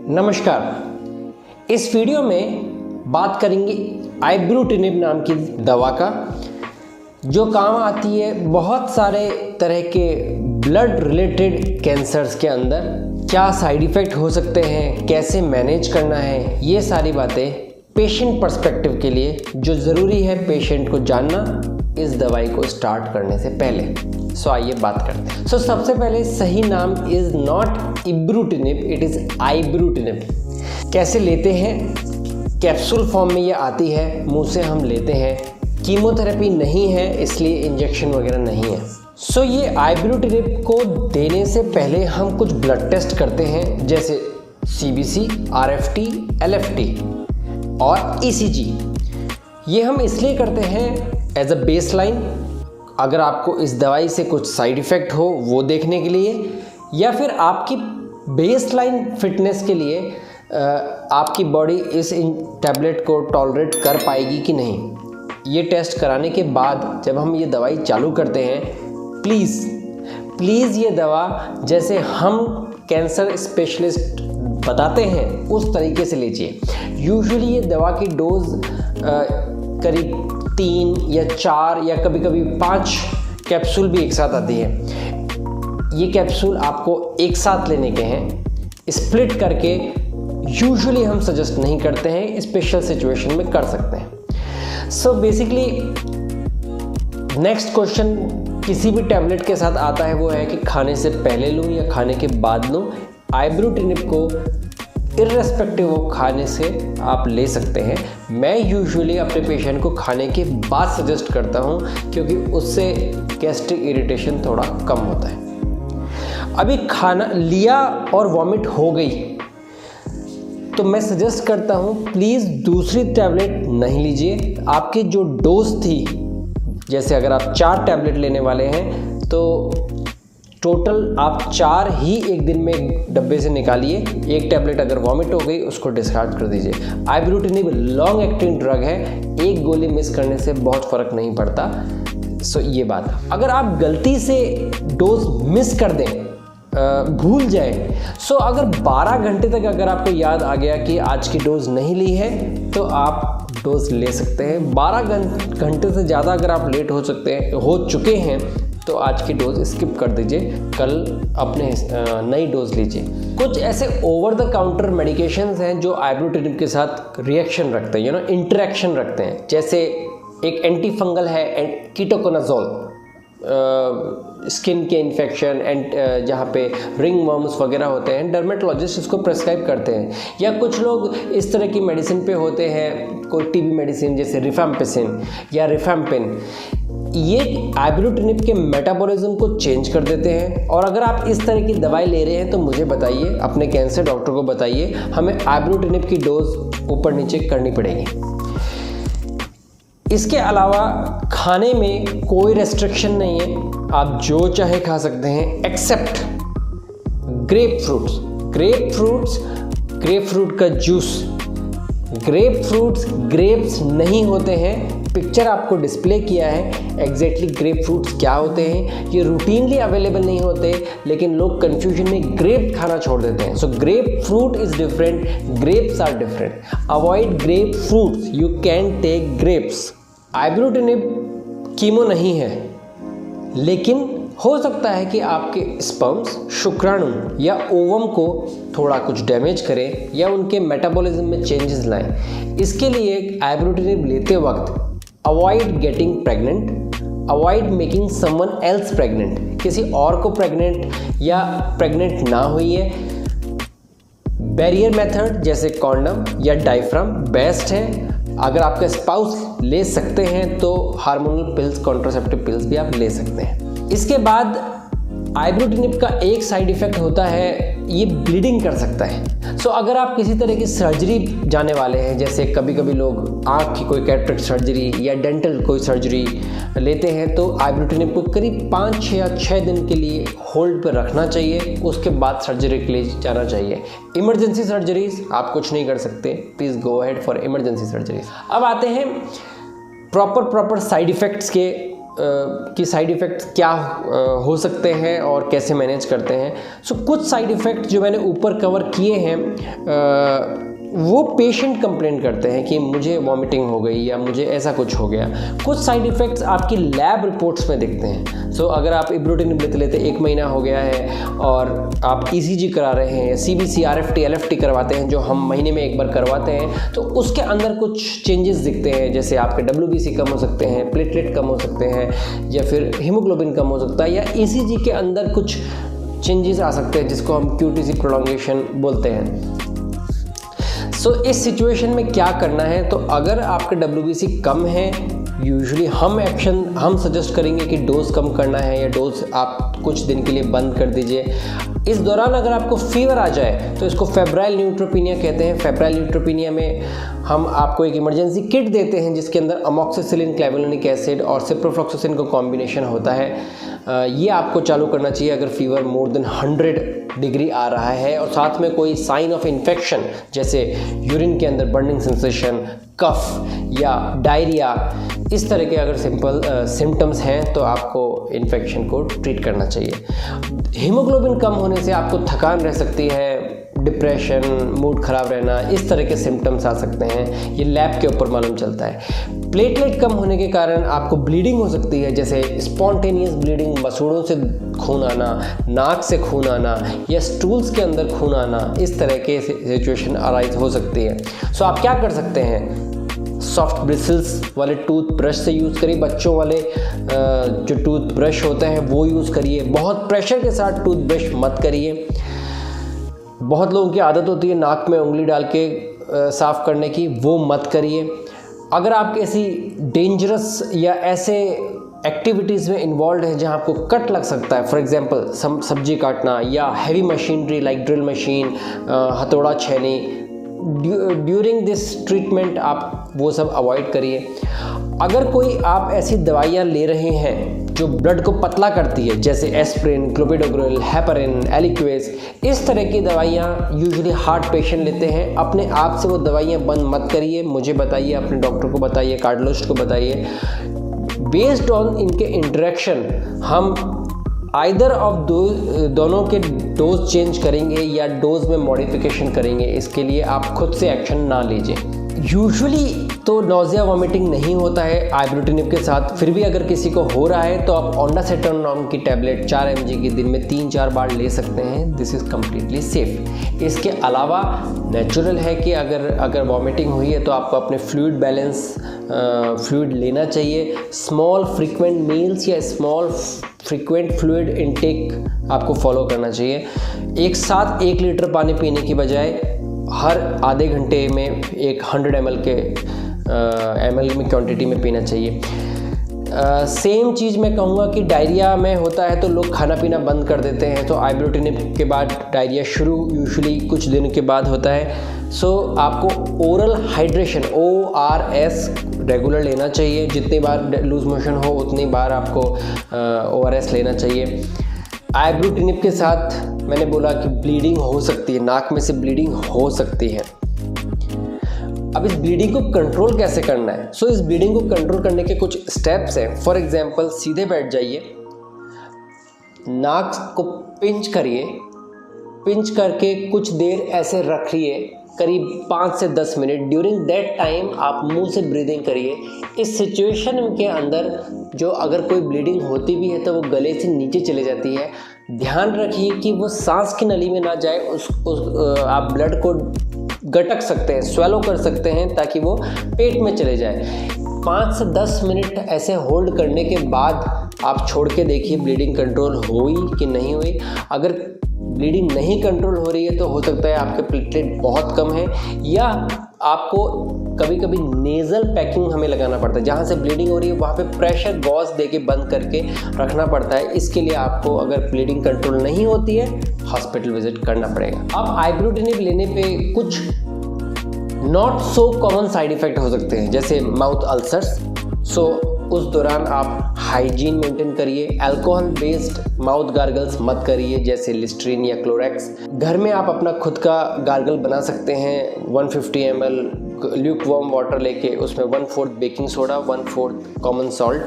नमस्कार। इस वीडियो में बात करेंगे आइब्रूटिनिब नाम की दवा का, जो काम आती है बहुत सारे तरह के ब्लड रिलेटेड कैंसर्स के अंदर। क्या साइड इफ़ेक्ट हो सकते हैं, कैसे मैनेज करना है, ये सारी बातें पेशेंट पर्सपेक्टिव के लिए जो ज़रूरी है पेशेंट को जानना इस दवाई को स्टार्ट करने से पहले। आइए बात करते हैं। सबसे पहले सही नाम इज़ नॉट इब्रूटिनिब, इट इज़ आइब्रूटिनिब। कैसे लेते हैं? कैप्सूल फॉर्म में ये आती है, मुंह से हम लेते हैं। कीमोथेरेपी नहीं है, इसलिए इंजेक्शन वगैरह नहीं है। ये आइब्रूटिनिब को देने से पहले हम कुछ ब्लड टेस्ट करते हैं, जैसे CBC, RFT, LFT और ECG। ये हम इसलिए करते हैं एज अ बेसलाइन, अगर आपको इस दवाई से कुछ साइड इफ़ेक्ट हो वो देखने के लिए, या फिर आपकी बेसलाइन फिटनेस के लिए आपकी बॉडी इस टैबलेट को टॉलरेट कर पाएगी कि नहीं। ये टेस्ट कराने के बाद जब हम ये दवाई चालू करते हैं, प्लीज़ ये दवा जैसे हम कैंसर स्पेशलिस्ट बताते हैं उस तरीके से लीजिए। यूजुअली ये दवा की डोज करीब 3 या 4 या कभी कभी 5 कैप्सूल भी एक साथ आती है। ये कैप्सूल आपको एक साथ लेने के हैं, स्प्लिट करके यूजुअली हम सजेस्ट नहीं करते हैं, स्पेशल सिचुएशन में कर सकते हैं। बेसिकली नेक्स्ट क्वेश्चन किसी भी टैबलेट के साथ आता है, वो है कि खाने से पहले लूँ या खाने के बाद लूँ। आइब्रूटिनिब को इर्रेस्पेक्टिव ऑफ खाने से आप ले सकते हैं। मैं यूजुअली अपने पेशेंट को खाने के बाद सजेस्ट करता हूं, क्योंकि उससे गैस्ट्रिक इरिटेशन थोड़ा कम होता है। अभी खाना लिया और वॉमिट हो गई तो मैं सजेस्ट करता हूं प्लीज़ दूसरी टैबलेट नहीं लीजिए। आपकी जो डोज थी, जैसे अगर आप 4 टैबलेट लेने वाले हैं तो टोटल आप 4 ही एक दिन में डब्बे से निकालिए। एक टैबलेट अगर वॉमिट हो गई उसको डिस्कार्ड कर दीजिए। आइब्रूटिनिब लॉन्ग एक्टिंग ड्रग है, एक गोली मिस करने से बहुत फ़र्क नहीं पड़ता। ये बात, अगर आप गलती से डोज मिस कर दें, भूल जाए, अगर 12 घंटे तक अगर आपको याद आ गया कि आज की डोज नहीं ली है तो आप डोज ले सकते हैं। 12 घंटे से ज़्यादा अगर आप लेट हो चुके हैं तो आज की डोज स्किप कर दीजिए, कल अपने नई डोज लीजिए। कुछ ऐसे ओवर द काउंटर मेडिकेशंस हैं जो आइब्रूटिनिब के साथ रिएक्शन रखते हैं, इंटरेक्शन रखते हैं। जैसे एक एंटी फंगल है कीटोकोनाजोल, स्किन के इन्फेक्शन एंड जहाँ पे रिंग वर्म्स वगैरह होते हैं, डर्मेटोलॉजिस्ट इसको प्रेस्क्राइब करते हैं। या कुछ लोग इस तरह की मेडिसिन पे होते हैं, कोई TB मेडिसिन जैसे रिफैम्पिसिन या रिफैम्पिन। ये आइब्रूटिनिब के मेटाबॉलिज्म को चेंज कर देते हैं। और अगर आप इस तरह की दवाई ले रहे हैं तो मुझे बताइए, अपने कैंसर डॉक्टर को बताइए, हमें आइब्रूटिनिब की डोज ऊपर नीचे करनी पड़ेगी। इसके अलावा खाने में कोई रेस्ट्रिक्शन नहीं है, आप जो चाहे खा सकते हैं एक्सेप्ट ग्रेप फ्रूट का जूस। ग्रेप्स नहीं होते हैं। पिक्चर आपको डिस्प्ले किया है एग्जैक्टली ग्रेप फ्रूट्स क्या होते हैं। ये रूटीनली अवेलेबल नहीं होते, लेकिन लोग कंफ्यूजन में ग्रेप खाना छोड़ देते हैं। Grapefruit is different, grapes are different. Avoid grapefruits, you can take grapes. Ibrutinib chemo नहीं है, लेकिन हो सकता है कि आपके स्पर्म्स, शुक्राणु या ओवम को थोड़ा कुछ डैमेज करें या उनके मेटाबॉलिज्म में चेंजेस लाएं। इसके लिए आइब्रूटिनिब लेते वक्त avoid getting pregnant, avoid making someone else pregnant, किसी और को प्रेग्नेंट या प्रेग्नेंट ना हुई है। बैरियर मेथड जैसे कॉन्डम या डायफ्राम बेस्ट है। अगर आपका स्पाउस ले सकते हैं तो हार्मोनल पिल्स, कॉन्ट्रासेप्टिव पिल्स भी आप ले सकते हैं। इसके बाद आइब्रूटिनिब का एक साइड इफ़ेक्ट होता है, ये ब्लीडिंग कर सकता है। अगर आप किसी तरह की सर्जरी जाने वाले हैं, जैसे कभी कभी लोग आँख की कोई कैटरेक्ट सर्जरी या डेंटल कोई सर्जरी लेते हैं, तो आइब्रूटिनिब को करीब 5 या 6 दिन के लिए होल्ड पर रखना चाहिए। उसके बाद सर्जरी के लिए जाना चाहिए। इमरजेंसी सर्जरीज आप कुछ नहीं कर सकते, please go ahead for emergency surgeries. अब आते हैं प्रॉपर साइड इफ़ेक्ट्स के कि साइड इफ़ेक्ट्स क्या हो सकते हैं और कैसे मैनेज करते हैं। सो कुछ साइड इफ़ेक्ट जो मैंने ऊपर कवर किए हैं वो पेशेंट कंप्लेंट करते हैं कि मुझे वॉमिटिंग हो गई या मुझे ऐसा कुछ हो गया। कुछ साइड इफ़ेक्ट्स आपकी लैब रिपोर्ट्स में दिखते हैं। सो अगर आप इब्रूटिनिब लेते 1 महीना हो गया है और आप ECG करा रहे हैं, CBC, RFT, LFT करवाते हैं जो हम महीने में एक बार करवाते हैं, तो उसके अंदर कुछ चेंजेस दिखते हैं, जैसे आपके WBC कम हो सकते हैं, प्लेटलेट कम हो सकते हैं, या फिर हीमोग्लोबिन कम हो सकता है, या ECG के अंदर कुछ चेंजेस आ सकते हैं जिसको हम QTC प्रोलॉन्गेशन बोलते हैं। सो इस सिचुएशन में क्या करना है, तो अगर आपके WBC कम है, यूजुअली हम सजेस्ट करेंगे कि डोज कम करना है या डोज आप कुछ दिन के लिए बंद कर दीजिए। इस दौरान अगर आपको फीवर आ जाए तो इसको फेब्राइल न्यूट्रोपिनिया कहते हैं। फेब्राइल न्यूट्रोपिनिया में हम आपको एक इमरजेंसी किट देते हैं जिसके अंदर अमोक्सिसिलिन, क्लेवुलानिक एसिड और सिप्रोफ्लॉक्सासिन का कॉम्बिनेशन होता है। ये आपको चालू करना चाहिए अगर फीवर मोर देन 100 डिग्री आ रहा है और साथ में कोई साइन ऑफ इन्फेक्शन जैसे यूरिन के अंदर बर्निंग सेंसेशन, कफ या डायरिया, इस तरह के अगर सिम्टम्स हैं तो आपको इन्फेक्शन को ट्रीट करना चाहिए। हीमोग्लोबिन कम होने से आपको थकान रह सकती है, डिप्रेशन, मूड ख़राब रहना, इस तरह के सिम्टम्स आ सकते हैं, ये लैब के ऊपर मालूम चलता है। प्लेटलेट कम होने के कारण आपको ब्लीडिंग हो सकती है, जैसे स्पॉन्टेनियस ब्लीडिंग, मसूड़ों से खून आना, नाक से खून आना या स्टूल्स के अंदर खून आना, इस तरह के सिचुएशन अराइज हो सकती है। सो आप क्या कर सकते हैं, सॉफ्ट ब्रिसल्स वाले टूथब्रश से यूज़ करिए। बच्चों वाले जो टूथब्रश होते हैं वो यूज़ करिए। बहुत प्रेशर के साथ टूथब्रश मत करिए। बहुत लोगों की आदत होती है नाक में उंगली डाल के साफ़ करने की, वो मत करिए। अगर आप ऐसी डेंजरस या ऐसे एक्टिविटीज़ में इन्वॉल्व है जहां आपको कट लग सकता है, फॉर एग्जांपल सब्जी काटना या heavy machinery like drill machine, हथौड़ा, छेनी, ड्यूरिंग दिस ट्रीटमेंट आप वो सब अवॉइड करिए। अगर कोई आप ऐसी दवाइयाँ ले रहे हैं जो ब्लड को पतला करती है, जैसे एस्प्रिन, क्लोपिडोग्रेल, हेपारिन, एलिक्वेस, इस तरह की दवाइयाँ यूजुअली हार्ट पेशेंट लेते हैं। अपने आप से वो दवाइयाँ बंद मत करिए, मुझे बताइए, अपने डॉक्टर को बताइए, कार्डियोलॉजिस्ट को बताइए। बेस्ड ऑन इनके इंटरेक्शन हम आइदर ऑफ दोनों के डोज चेंज करेंगे या डोज में मॉडिफिकेशन करेंगे। इसके लिए आप खुद से एक्शन ना लीजिए। यूजुअली तो नोज़िया वॉमिटिंग नहीं होता है आइब्रूटिनिब के साथ, फिर भी अगर किसी को हो रहा है तो आप ओंडासेटोन नाम की टैबलेट 4 mg की दिन में 3-4 बार ले सकते हैं। This is completely safe. इसके अलावा नेचुरल है कि अगर वॉमिटिंग हुई है तो आपको अपने फ्लूइड लेना चाहिए। स्मॉल फ्रीक्वेंट मील्स या स्मॉल फ्रीक्वेंट फ्लूइड इनटेक आपको फॉलो करना चाहिए। एक साथ 1 लीटर पानी पीने की बजाय हर आधे घंटे में एक 100 ml में क्वांटिटी में पीना चाहिए। सेम चीज़ मैं कहूँगा कि डायरिया में होता है तो लोग खाना पीना बंद कर देते हैं, तो आइब्रूटिनिब के बाद डायरिया शुरू यूजुअली कुछ दिन के बाद होता है। सो आपको ओरल हाइड्रेशन ORS रेगुलर लेना चाहिए। जितनी बार लूज मोशन हो उतनी बार आपको ORS लेना चाहिए। आइब्रूटिनिब के साथ मैंने बोला कि ब्लीडिंग हो सकती है, नाक में से ब्लीडिंग हो सकती है। अब इस ब्लीडिंग को कंट्रोल कैसे करना है? सो इस ब्लीडिंग को कंट्रोल करने के कुछ स्टेप्स हैं। फॉर एग्जांपल, सीधे बैठ जाइए, नाक को पिंच करिए, पिंच करके कुछ देर ऐसे रखिए, करीब 5 से 10 मिनट। ड्यूरिंग दैट टाइम आप मुंह से ब्रीदिंग करिए। इस सिचुएशन के अंदर जो अगर कोई ब्लीडिंग होती भी है तो वो गले से नीचे चले जाती है। ध्यान रखिए कि वो सांस की नली में ना जाए। आप ब्लड को गटक सकते हैं, स्वेलो कर सकते हैं ताकि वो पेट में चले जाए। 5 से 10 मिनट ऐसे होल्ड करने के बाद आप छोड़ के देखिए ब्लीडिंग कंट्रोल हुई कि नहीं हुई। अगर ब्लीडिंग नहीं कंट्रोल हो रही है तो हो सकता है आपके प्लेटलेट बहुत कम है, या आपको कभी कभी नेज़ल पैकिंग हमें लगाना पड़ता है। जहाँ से ब्लीडिंग हो रही है वहाँ पे प्रेशर गॉज दे के बंद करके रखना पड़ता है। इसके लिए आपको अगर ब्लीडिंग कंट्रोल नहीं होती है हॉस्पिटल विजिट करना पड़ेगा। अब आइब्रूटिनिब लेने पे कुछ not so common side effect हो सकते हैं, जैसे माउथ अल्सर्स। सो उस दौरान आप हाइजीन मेंटेन करिए। अल्कोहल बेस्ड माउथ गार्गल्स मत करिए, जैसे लिस्ट्रीन या क्लोरेक्स। घर में आप अपना खुद का गार्गल बना सकते हैं। 150 ml ल्यूक वार्म वाटर लेके उसमें 1/4 बेकिंग सोडा, 1/4 कॉमन सॉल्ट,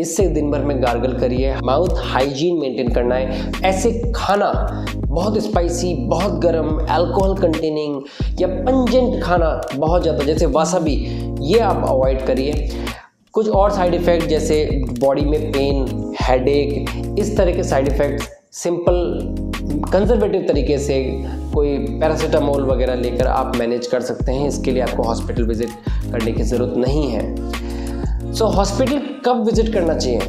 इससे दिन भर में गार्गल करिए। माउथ हाइजीन मेंटेन करना है। ऐसे खाना बहुत स्पाइसी, बहुत गर्म, अल्कोहल कंटेनिंग या पंजेंट खाना बहुत ज़्यादा जैसे वासाबी, ये आप अवॉइड करिए। कुछ और साइड इफ़ेक्ट जैसे बॉडी में पेन, हेडेक, इस तरह के साइड इफ़ेक्ट्स सिंपल कंजर्वेटिव तरीके से कोई पैरासीटामोल वगैरह लेकर आप मैनेज कर सकते हैं। इसके लिए आपको हॉस्पिटल विज़िट करने की ज़रूरत नहीं है। सो हॉस्पिटल कब विज़िट करना चाहिए?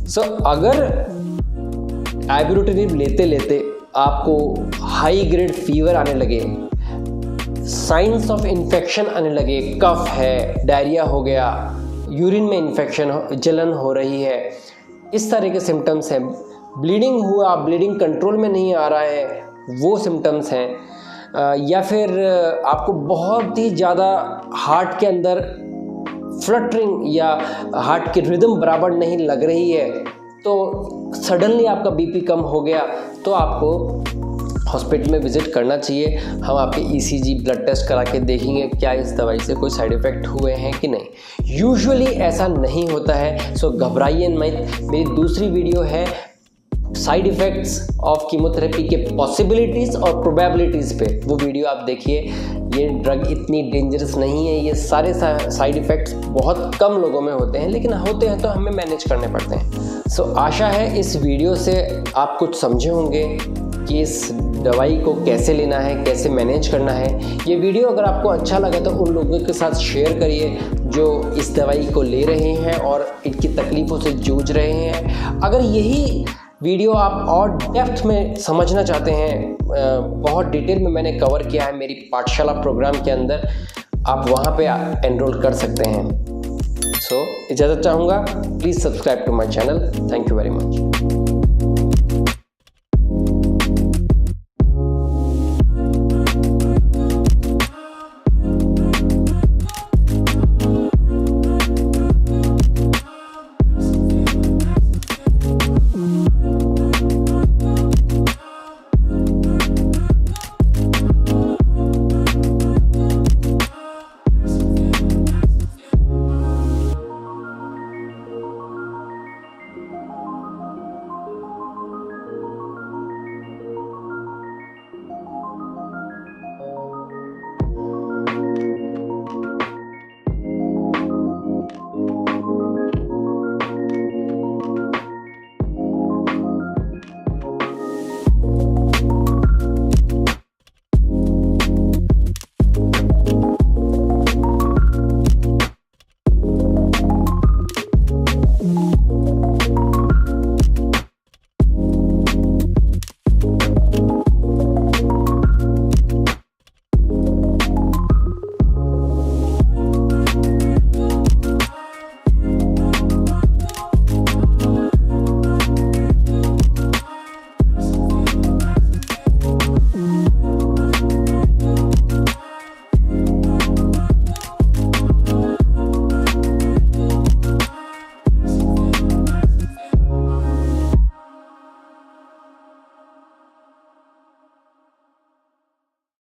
सो अगर आइबुप्रोफेन लेते लेते आपको हाई ग्रेड फीवर आने लगे, साइंस ऑफ इन्फेक्शन आने लगे, कफ है, डायरिया हो गया, यूरिन में इन्फेक्शन, जलन हो रही है, इस तरह के सिम्टम्स हैं, ब्लीडिंग हुआ, ब्लीडिंग कंट्रोल में नहीं आ रहा है, वो सिम्टम्स हैं, या फिर आपको बहुत ही ज़्यादा हार्ट के अंदर फ्लटरिंग या हार्ट की रिदम बराबर नहीं लग रही है, तो सडनली आपका बीपी कम हो गया, तो आपको हॉस्पिटल में विज़िट करना चाहिए। हम आपके ईसीजी, ब्लड टेस्ट करा के देखेंगे क्या इस दवाई से कोई साइड इफ़ेक्ट हुए हैं कि नहीं। यूजुअली ऐसा नहीं होता है, सो घबराइए मत। मेरी दूसरी वीडियो है साइड इफ़ेक्ट्स ऑफ कीमोथेरेपी के पॉसिबिलिटीज़ और प्रोबेबिलिटीज़ पे, वो वीडियो आप देखिए। ये ड्रग इतनी डेंजरस नहीं है, ये सारे साइड इफ़ेक्ट्स बहुत कम लोगों में होते हैं, लेकिन होते हैं तो हमें मैनेज करने पड़ते हैं। सो आशा है इस वीडियो से आप कुछ समझे होंगे कि इस दवाई को कैसे लेना है, कैसे मैनेज करना है। ये वीडियो अगर आपको अच्छा लगा तो उन लोगों के साथ शेयर करिए जो इस दवाई को ले रहे हैं और इनकी तकलीफ़ों से जूझ रहे हैं। अगर यही वीडियो आप और डेप्थ में समझना चाहते हैं, बहुत डिटेल में मैंने कवर किया है मेरी पाठशाला प्रोग्राम के अंदर, आप वहाँ पे एनरोल कर सकते हैं। सो इजाज़त चाहूँगा। Please subscribe to my channel. Thank you very much.